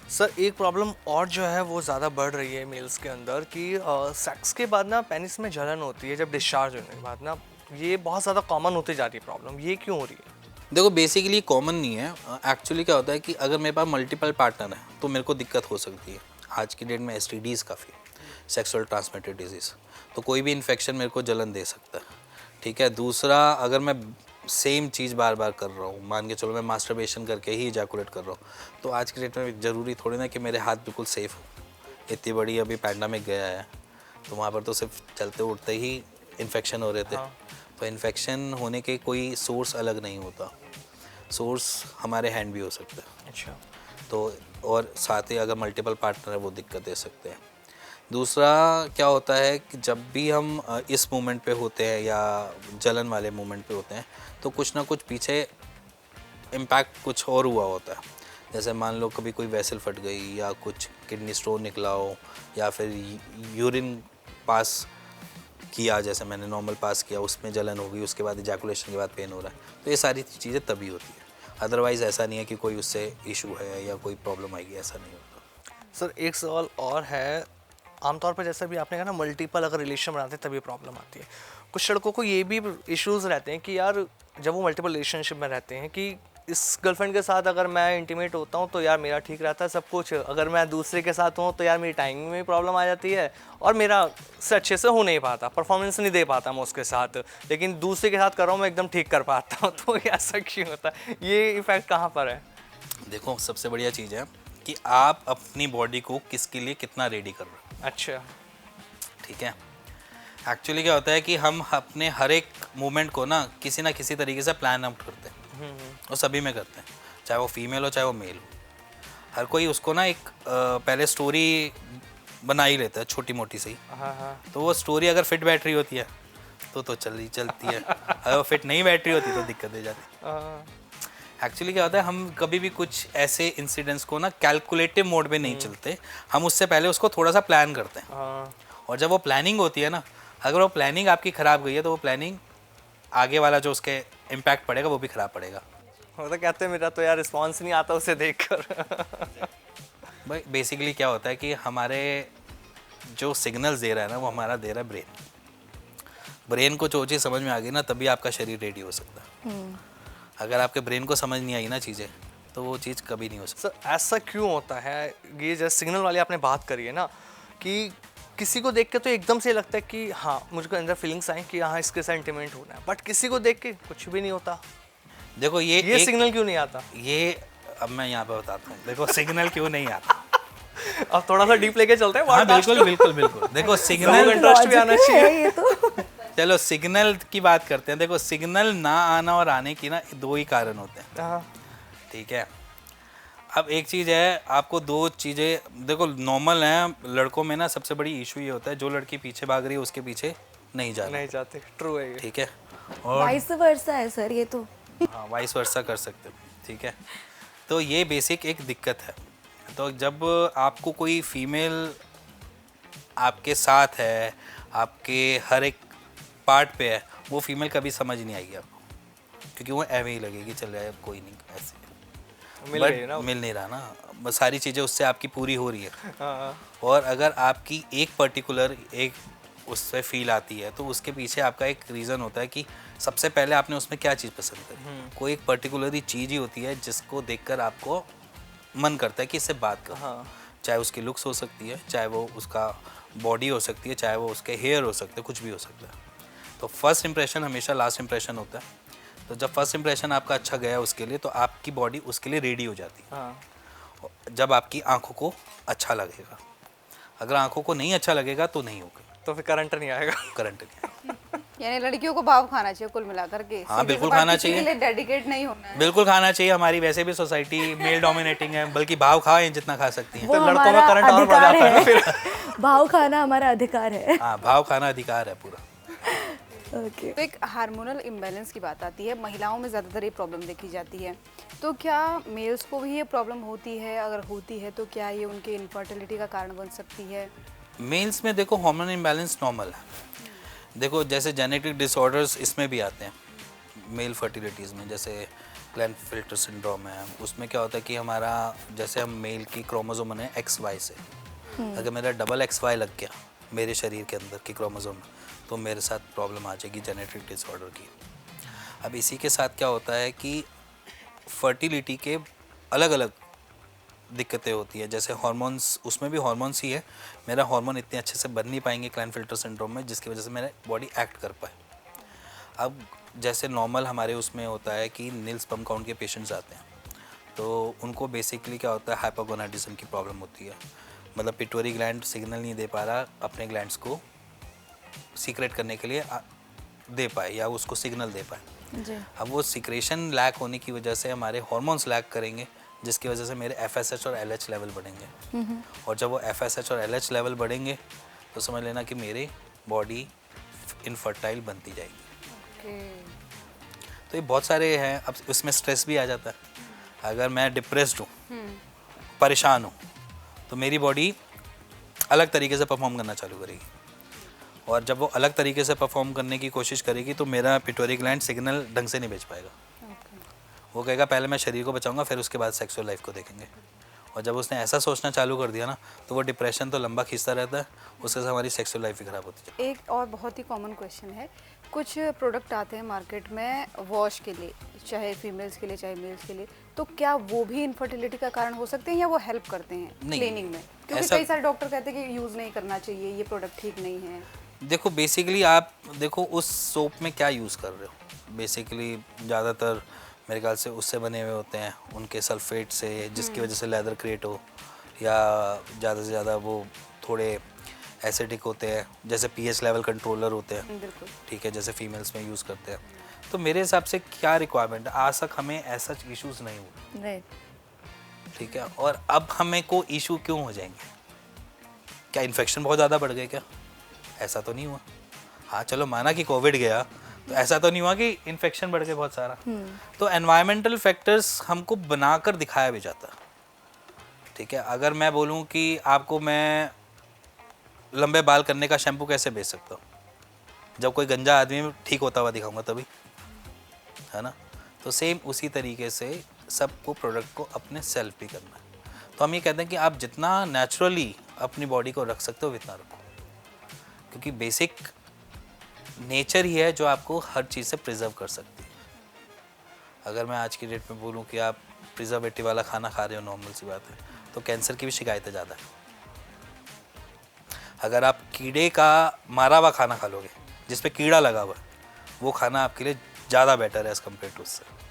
Sir एक problem और जो है वो ज़्यादा बढ़ रही है मेल्स के अंदर कि सेक्स के बाद ना पेनिस में जलन होती है जब डिस्चार्ज होने के बाद ना, ये बहुत ज़्यादा कॉमन होती जा रही है प्रॉब्लम। ये क्यों हो रही है? देखो बेसिकली कॉमन नहीं है। एक्चुअली क्या होता है कि अगर मेरे पास मल्टीपल पार्टनर है तो मेरे को दिक्कत हो सकती है। आज की डेट में एसटीडीज़ काफ़ी, सेक्सुअल ट्रांसमिटेड डिजीज़, तो कोई भी इन्फेक्शन मेरे को जलन दे सकता है। ठीक है। दूसरा, अगर मैं सेम चीज़ बार बार कर रहा हूँ, मान के चलो मैं मास्टरबेशन करके ही इजैकुलेट कर रहा हूँ, तो आज की डेट में ज़रूरी थोड़ी ना कि मेरे हाथ बिल्कुल सेफ़ हो। इतनी बड़ी अभी पैंडेमिक गया है तो वहाँ पर तो सिर्फ चलते उठते ही इन्फेक्शन हो रहे थे। हाँ। तो इन्फेक्शन होने के कोई सोर्स अलग नहीं होता, सोर्स हमारे हैंड भी हो सकता है। अच्छा। तो और साथ ही अगर मल्टीपल पार्टनर है वो दिक्कत दे सकते हैं। दूसरा क्या होता है कि जब भी हम इस मोमेंट पे होते हैं या जलन वाले मोमेंट पे होते हैं तो कुछ ना कुछ पीछे इम्पैक्ट कुछ और हुआ होता है। जैसे मान लो कभी कोई वेसल फट गई या कुछ किडनी स्टोन निकला हो या फिर यूरिन पास किया, जैसे मैंने नॉर्मल पास किया उसमें जलन हो गई, उसके बाद इजैकुलेशन के बाद पेन हो रहा है, तो ये सारी चीज़ें तभी होती है। अदरवाइज़ ऐसा नहीं है कि कोई उससे इशू है या कोई प्रॉब्लम आएगी, ऐसा नहीं होता। सर एक सवाल और है, आमतौर पर जैसा भी आपने कहा ना मल्टीपल अगर रिलेशन बनाते हैं तभी प्रॉब्लम आती है। कुछ लड़कों को ये भी इश्यूज रहते हैं कि यार जब वो मल्टीपल रिलेशनशिप में रहते हैं कि इस गर्लफ्रेंड के साथ अगर मैं इंटीमेट होता हूँ तो यार मेरा ठीक रहता है सब कुछ, अगर मैं दूसरे के साथ हूँ तो यार मेरी टाइमिंग में प्रॉब्लम आ जाती है और मेरा से अच्छे से हो नहीं पाता, परफॉर्मेंस नहीं दे पाता मैं उसके साथ, लेकिन दूसरे के साथ कर रहा हूँ मैं एकदम ठीक कर पाता हूँ। तो ऐसा क्यों होता है? ये इफेक्ट कहाँ पर है? देखो सबसे बढ़िया चीज़ है कि आप अपनी बॉडी को किसके लिए कितना रेडी कर रहे हो। अच्छा। ठीक है। एक्चुअली क्या होता है कि हम अपने हर एक मूवमेंट को ना किसी तरीके से प्लान आउट करते हैं और सभी में करते हैं, चाहे वो फीमेल हो चाहे वो मेल हो। हर कोई उसको ना एक पहले स्टोरी बना ही लेता है छोटी मोटी सी। हाँ हाँ। तो वो स्टोरी अगर फिट बैठ रही होती है तो चलती है, अगर वो फिट नहीं बैठ रही होती तो दिक्कत दे जाती है। एक्चुअली क्या होता है, हम कभी भी कुछ ऐसे इंसिडेंट्स को ना कैलकुलेटिव मोड में नहीं चलते, हम उससे पहले उसको थोड़ा सा प्लान करते हैं। और जब वो प्लानिंग होती है ना, अगर वो प्लानिंग आपकी ख़राब गई है तो वो प्लानिंग आगे वाला जो उसके इम्पैक्ट पड़ेगा वो भी ख़राब पड़ेगा। वो तो कहते हैं मेरा तो यार रिस्पॉन्स नहीं आता उसे देखकर। भाई बेसिकली क्या होता है कि हमारे जो सिग्नल्स दे रहा है ना वो हमारा दे रहा है ब्रेन को। जो चीज़ समझ में आ गई ना तभी आपका शरीर रेडी हो सकता है। अगर आपके ब्रेन को समझ नहीं आई ना चीज़ें तो वो चीज़ कभी नहीं हो सकती। सर ऐसा क्यों होता है? ये जैसे सिग्नल वाली आपने बात करी है ना कि किसी को देख के तो एकदम से लगता है कि हाँ मुझको अंदर फीलिंग्स आई कि हाँ इसके साथ इंटीमेट होना है, बट किसी को देख के कुछ भी नहीं होता। देखो ये सिग्नल क्यों नहीं आता? ये अब मैं यहाँ पे बताता हूँ। देखो सिग्नल क्यों नहीं आता। अब थोड़ा सा डीप लेके चलते हैं। हाँ बिल्कुल। देखो सिग्नल इंटरेस्ट भी आना चाहिए ये तो। चलो सिग्नल की बात करते हैं। देखो सिग्नल ना आना और आने की ना दो ही कारण होते हैं। ठीक है। अब एक चीज़ है, आपको दो चीज़ें देखो नॉर्मल हैं लड़कों में ना, सबसे बड़ी इशू ये होता है जो लड़की पीछे भाग रही है उसके पीछे नहीं जाते। ट्रू है ये। ठीक है। और वाइस वर्सा है सर ये तो। हाँ वाइस वर्सा कर सकते हो। ठीक है। तो ये बेसिक एक दिक्कत है। तो जब आपको कोई फीमेल आपके साथ है, आपके हर एक पार्ट पे है, वो फीमेल कभी समझ नहीं आएगी आपको, क्योंकि वो ऐवे ही लगेगी चल रहा है कोई नहीं ऐसे मिल नहीं रहा ना, बस सारी चीज़ें उससे आपकी पूरी हो रही है। और अगर आपकी एक पर्टिकुलर एक उससे फील आती है तो उसके पीछे आपका एक रीज़न होता है कि सबसे पहले आपने उसमें क्या चीज़ पसंद करी। कोई एक पर्टिकुलर चीज़ ही होती है जिसको देखकर आपको मन करता है कि इससे बात करो। चाहे उसकी लुक्स हो सकती है, चाहे वो उसका बॉडी हो सकती है, चाहे वो उसके हेयर हो सकते हैं, कुछ भी हो सकता है। तो फर्स्ट इंप्रेशन हमेशा लास्ट इंप्रेशन होता है। तो जब फर्स्ट इंप्रेशन आपका अच्छा गया उसके लिए तो आपकी बॉडी उसके लिए रेडी हो जाती है। जब आपकी आंखों को अच्छा लगेगा, अगर आंखों को नहीं अच्छा लगेगा तो नहीं होगा, तो फिर करंट नहीं आएगा। करंट नहीं आएगा। यानी लड़कियों को भाव खाना चाहिए कुल मिलाकर के। हाँ बिल्कुल खाना चाहिए। किसी के लिए डेडिकेट नहीं होना है। बिल्कुल खाना चाहिए। हमारी वैसे भी सोसाइटी मेल डोमिनेटिंग है, बल्कि भाव खाएं जितना खा सकती हैं। वो तो लड़कों में हमारा करंट और बढ़ अधिकार जाता है है। फिर। भाव खाना हमारा अधिकार है। हाँ भाव खाना अधिकार है पूरा। ओके। तो एक हार्मोनल इम्बैलेंस की बात आती है, महिलाओं में ज़्यादातर ये प्रॉब्लम देखी जाती है, तो क्या मेल्स को भी ये प्रॉब्लम होती है? अगर होती है तो क्या ये उनके इनफर्टिलिटी का कारण बन सकती है? मेल्स में देखो हार्मोन इम्बैलेंस नॉर्मल है। देखो जैसे जेनेटिक डिसऑर्डर्स इसमें भी आते हैं मेल फर्टिलिटीज़ में, जैसे क्लेनफिल्टर सिंड्रोम है, उसमें क्या होता है कि हमारा जैसे हम मेल की क्रोमोसोम बने XY से, अगर मेरा डबल XY लग गया मेरे शरीर के अंदर की क्रोमोसोम में, तो मेरे साथ प्रॉब्लम आ जाएगी जेनेटिक डिसऑर्डर की। अब इसी के साथ क्या होता है कि फर्टिलिटी के अलग अलग दिक्कतें होती है, जैसे हार्मोन्स, उसमें भी हार्मोन्स ही है, मेरा हार्मोन इतने अच्छे से बन नहीं पाएंगे क्लाइनफिल्टर सिंड्रोम में, जिसकी वजह से मेरा बॉडी एक्ट कर पाए। अब जैसे नॉर्मल हमारे उसमें होता है कि नील स्पर्म काउंट के पेशेंट्स आते हैं, तो उनको बेसिकली क्या होता है, हाइपोगोनाडिज्म की प्रॉब्लम होती है, मतलब पिट्यूटरी ग्लैंड सिग्नल नहीं दे पा रहा अपने ग्लैंड्स को सीक्रेट करने के लिए दे पाए या उसको सिग्नल दे पाए। जी। अब वो सिक्रेशन लैक होने की वजह से हमारे हार्मोन्स लैक करेंगे, जिसकी वजह से मेरे FSH और LH लेवल बढ़ेंगे, और जब वो FSH और LH लेवल बढ़ेंगे तो समझ लेना कि मेरी बॉडी इनफर्टाइल बनती जाएगी। तो ये बहुत सारे हैं। अब उसमें स्ट्रेस भी आ जाता है, अगर मैं डिप्रेस्ड हूँ, परेशान हूँ, तो मेरी बॉडी अलग तरीके से परफॉर्म करना चालू करेगी, और जब वो अलग तरीके से परफॉर्म करने की कोशिश करेगी तो मेरा पिट्यूटरी ग्लैंड सिग्नल ढंग से नहीं भेज पाएगा। वो कहेगा पहले मैं शरीर को बचाऊंगा, फिर उसके बाद सेक्सुअल लाइफ को देखेंगे। और जब उसने ऐसा सोचना चालू कर दिया ना, तो वो डिप्रेशन तो लंबा खींचता रहता है, उसके साथ हमारी सेक्सुअल लाइफ भी खराब होती है। एक और बहुत ही कॉमन क्वेश्चन है, कुछ प्रोडक्ट आते हैं मार्केट में वॉश के लिए, चाहे फीमेल्स के लिए चाहे मेल्स के लिए, तो क्या वो भी इनफर्टिलिटी का कारण हो सकते हैं या वो हेल्प करते हैं नहीं, क्लीनिंग में? क्योंकि ऐसा- कई सारे डॉक्टर कहते हैं कि यूज़ नहीं करना चाहिए, ये प्रोडक्ट ठीक नहीं है। देखो बेसिकली आप देखो उस सोप में क्या यूज़ कर रहे हो। बेसिकली ज़्यादातर मेरे ख्याल से उससे बने हुए होते हैं, उनके सल्फेट से, जिसकी वजह से लेदर क्रिएट हो, या ज़्यादा से ज़्यादा वो थोड़े एसिडिक होते हैं, जैसे pH लेवल कंट्रोलर होते हैं, बिल्कुल। ठीक है, जैसे फीमेल्स में यूज़ करते हैं। तो मेरे हिसाब से क्या रिक्वायरमेंट, आज तक हमें ऐसा इश्यूज़ नहीं हुए, राइट। ठीक है। और अब हमें को इशू क्यों हो जाएंगे? क्या इन्फेक्शन बहुत ज़्यादा बढ़ गए क्या? ऐसा तो नहीं हुआ। हाँ चलो माना कि कोविड गया, तो ऐसा तो नहीं हुआ कि इन्फेक्शन बढ़ गए बहुत सारा। तो एनवायरमेंटल फैक्टर्स हमको बनाकर दिखाया भी जाता, ठीक है। अगर मैं बोलूँ कि आपको मैं लंबे बाल करने का शैम्पू कैसे बेच सकता हूँ, जब कोई गंजा आदमी ठीक होता हुआ दिखाऊंगा तभी, है ना। तो सेम उसी तरीके से सबको प्रोडक्ट को अपने सेल्फ भी करना है। तो हम ये कहते हैं कि आप जितना नेचुरली अपनी बॉडी को रख सकते हो इतना रखो, क्योंकि बेसिक नेचर ही है जो आपको हर चीज़ से प्रिजर्व कर सकती है। अगर मैं आज की डेट में बोलूँ कि आप प्रिजर्वेटिव वाला खाना खा रहे हो, नॉर्मल सी बात है, तो कैंसर की भी शिकायतें ज़्यादा है। अगर आप कीड़े का मारा हुआ खाना खा लोगे, जिस पे कीड़ा लगा हुआ है, वो खाना आपके लिए ज़्यादा बेटर है एज़ कम्पेयर टू उससे।